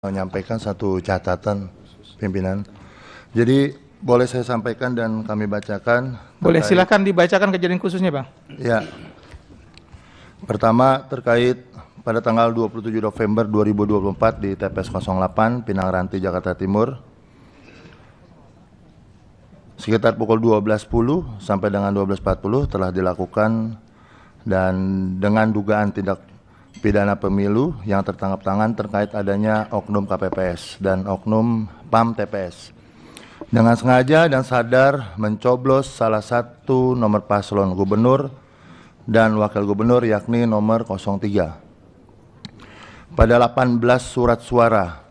menyampaikan satu catatan pimpinan. Jadi boleh saya sampaikan dan kami bacakan. Boleh, silakan dibacakan kejadian khususnya, Bang. Ya. Pertama, terkait pada tanggal 27 November 2024 di TPS 08 Pinang Ranti, Jakarta Timur. Sekitar pukul 12.10 sampai dengan 12.40 telah dilakukan dan dengan dugaan tindak pidana pemilu yang tertangkap tangan terkait adanya oknum KPPS dan oknum PAM TPS dengan sengaja dan sadar mencoblos salah satu nomor paslon gubernur dan wakil gubernur yakni nomor 03 pada 18 surat suara.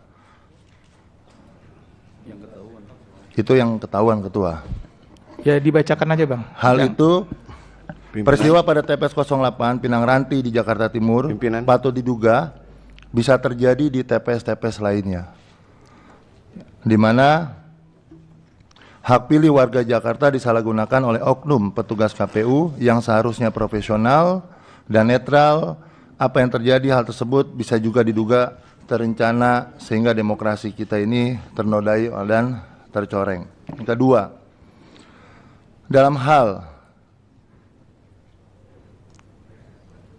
Itu yang ketahuan ketua. Ya, dibacakan aja, Bang. Hal itu peristiwa pada TPS 08 Pinang Ranti di Jakarta Timur patut diduga bisa terjadi di TPS-TPS lainnya, di mana hak pilih warga Jakarta disalahgunakan oleh oknum petugas KPU yang seharusnya profesional dan netral. Apa yang terjadi hal tersebut bisa juga diduga terencana sehingga demokrasi kita ini ternodai dan tercoreng. Yang kedua, dalam hal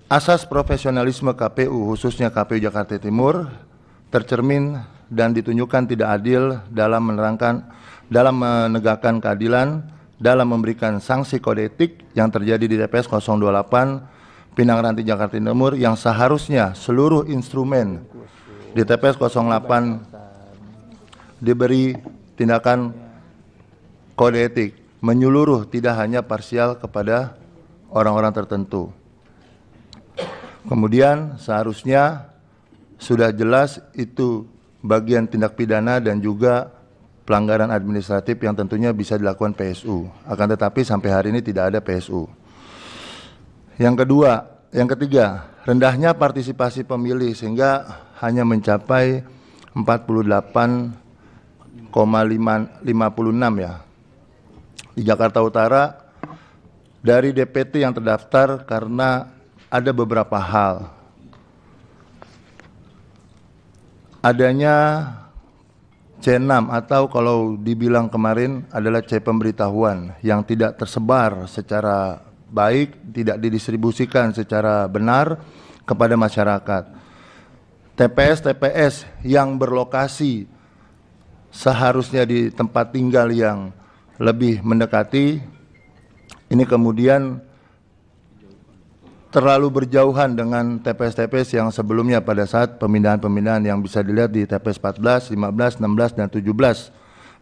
asas profesionalisme KPU, khususnya KPU Jakarta Timur, tercermin dan ditunjukkan tidak adil dalam menegakkan keadilan, dalam memberikan sanksi kode etik yang terjadi di TPS 028 Pinang Ranti, Jakarta Timur, yang seharusnya seluruh instrumen di TPS 08 diberi tindakan kode etik, menyeluruh tidak hanya parsial kepada orang-orang tertentu. Kemudian seharusnya sudah jelas itu bagian tindak pidana dan juga pelanggaran administratif yang tentunya bisa dilakukan PSU. Akan tetapi sampai hari ini tidak ada PSU. Yang ketiga, rendahnya partisipasi pemilih sehingga hanya mencapai 48,56 ya. Di Jakarta Utara dari DPT yang terdaftar karena ada beberapa hal. Adanya C6 atau kalau dibilang kemarin adalah C pemberitahuan yang tidak tersebar secara baik, tidak didistribusikan secara benar kepada masyarakat. TPS-TPS yang berlokasi seharusnya di tempat tinggal yang lebih mendekati, ini kemudian terlalu berjauhan dengan TPS-TPS yang sebelumnya pada saat pemindahan-pemindahan yang bisa dilihat di TPS 14, 15, 16, dan 17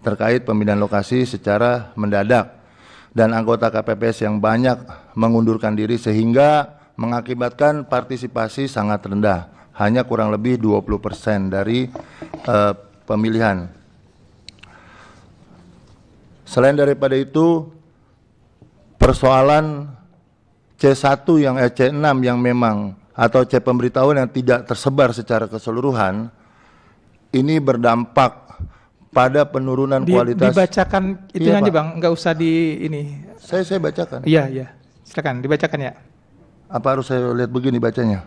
terkait pemindahan lokasi secara mendadak dan anggota KPPS yang banyak mengundurkan diri sehingga mengakibatkan partisipasi sangat rendah, hanya kurang lebih 20% dari pemilihan. Selain daripada itu, persoalan C1 C6 yang memang atau C pemberitahuan yang tidak tersebar secara keseluruhan ini berdampak pada penurunan kualitas. Dibacakan itu iya, aja, Pak. Bang, enggak usah di ini. Saya bacakan. Iya. Silakan dibacakan ya. Apa harus saya lihat begini bacanya?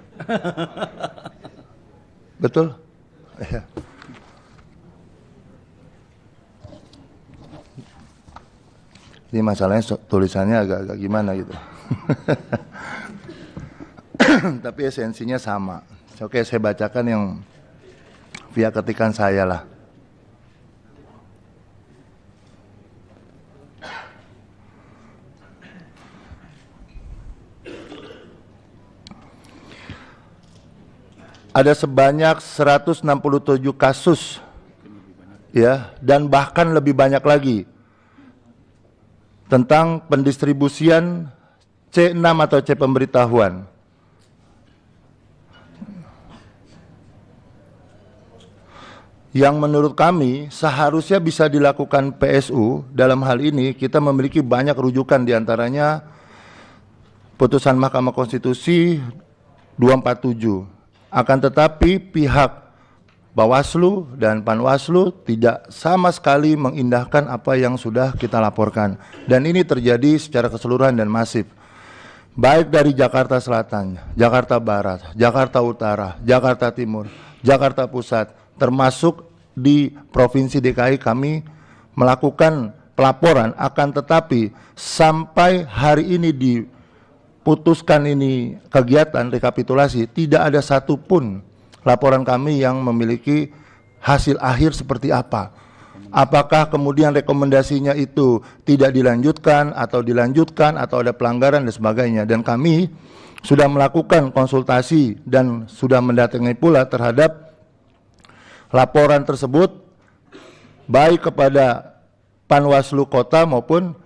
Betul? Iya. Ini masalahnya tulisannya agak gimana gitu. Tapi esensinya sama. Oke, saya bacakan yang via ketikan saya lah. Ada sebanyak 167 kasus ya, dan bahkan lebih banyak lagi tentang pendistribusian C6 atau C pemberitahuan. Yang menurut kami seharusnya bisa dilakukan PSU. Dalam hal ini kita memiliki banyak rujukan, diantaranya putusan Mahkamah Konstitusi 247. Akan tetapi pihak Bawaslu dan Panwaslu tidak sama sekali mengindahkan apa yang sudah kita laporkan. Dan ini terjadi secara keseluruhan dan masif. Baik dari Jakarta Selatan, Jakarta Barat, Jakarta Utara, Jakarta Timur, Jakarta Pusat, termasuk di Provinsi DKI kami melakukan pelaporan, akan tetapi sampai hari ini diputuskan ini kegiatan rekapitulasi, tidak ada satupun laporan kami yang memiliki hasil akhir seperti apa. Apakah kemudian rekomendasinya itu tidak dilanjutkan atau dilanjutkan atau ada pelanggaran dan sebagainya. Dan kami sudah melakukan konsultasi dan sudah mendatangi pula terhadap laporan tersebut baik kepada Panwaslu Kota maupun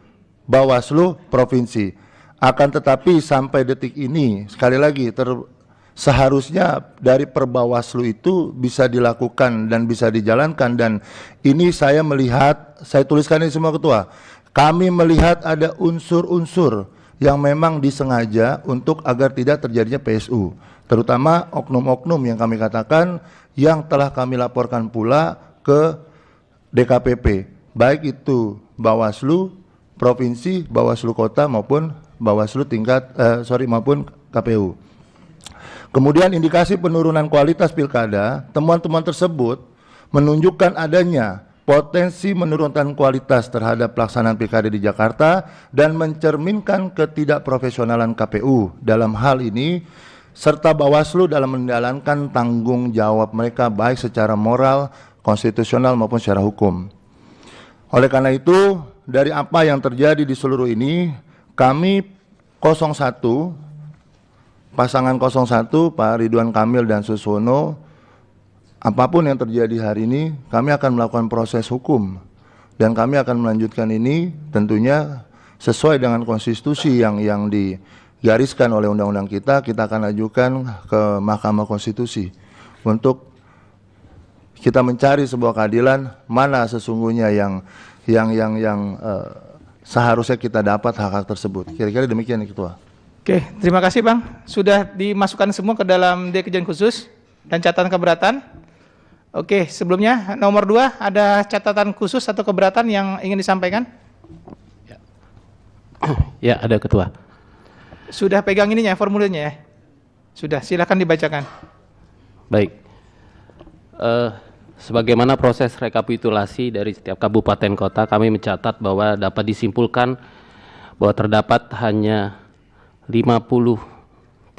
Bawaslu Provinsi. Akan tetapi sampai detik ini sekali lagi seharusnya dari Perbawaslu itu bisa dilakukan dan bisa dijalankan, dan ini saya melihat, saya tuliskan ini semua ketua, kami melihat ada unsur-unsur yang memang disengaja untuk agar tidak terjadinya PSU, terutama oknum-oknum yang kami katakan yang telah kami laporkan pula ke DKPP, baik itu Bawaslu Provinsi, Bawaslu Kota maupun Bawaslu maupun KPU. Kemudian indikasi penurunan kualitas pilkada, temuan-temuan tersebut menunjukkan adanya potensi menurunkan kualitas terhadap pelaksanaan pilkada di Jakarta dan mencerminkan ketidakprofesionalan KPU dalam hal ini, serta Bawaslu dalam menjalankan tanggung jawab mereka baik secara moral, konstitusional maupun secara hukum. Oleh karena itu, dari apa yang terjadi di seluruh ini, kami 01 pasangan 01 Pak Ridwan Kamil dan Suswono, apapun yang terjadi hari ini kami akan melakukan proses hukum dan kami akan melanjutkan ini tentunya sesuai dengan konstitusi yang digariskan oleh undang-undang kita akan ajukan ke Mahkamah Konstitusi untuk kita mencari sebuah keadilan mana sesungguhnya yang seharusnya kita dapat hak-hak tersebut. Kira-kira demikian Ketua. Oke, terima kasih Bang. Sudah dimasukkan semua ke dalam kejadian khusus dan catatan keberatan. Oke, sebelumnya nomor 2 ada catatan khusus atau keberatan yang ingin disampaikan? Ya, ada Ketua. Sudah pegang ininya, formulirnya ya? Sudah, silakan dibacakan. Baik. Sebagaimana proses rekapitulasi dari setiap kabupaten kota, kami mencatat bahwa dapat disimpulkan bahwa terdapat hanya 53%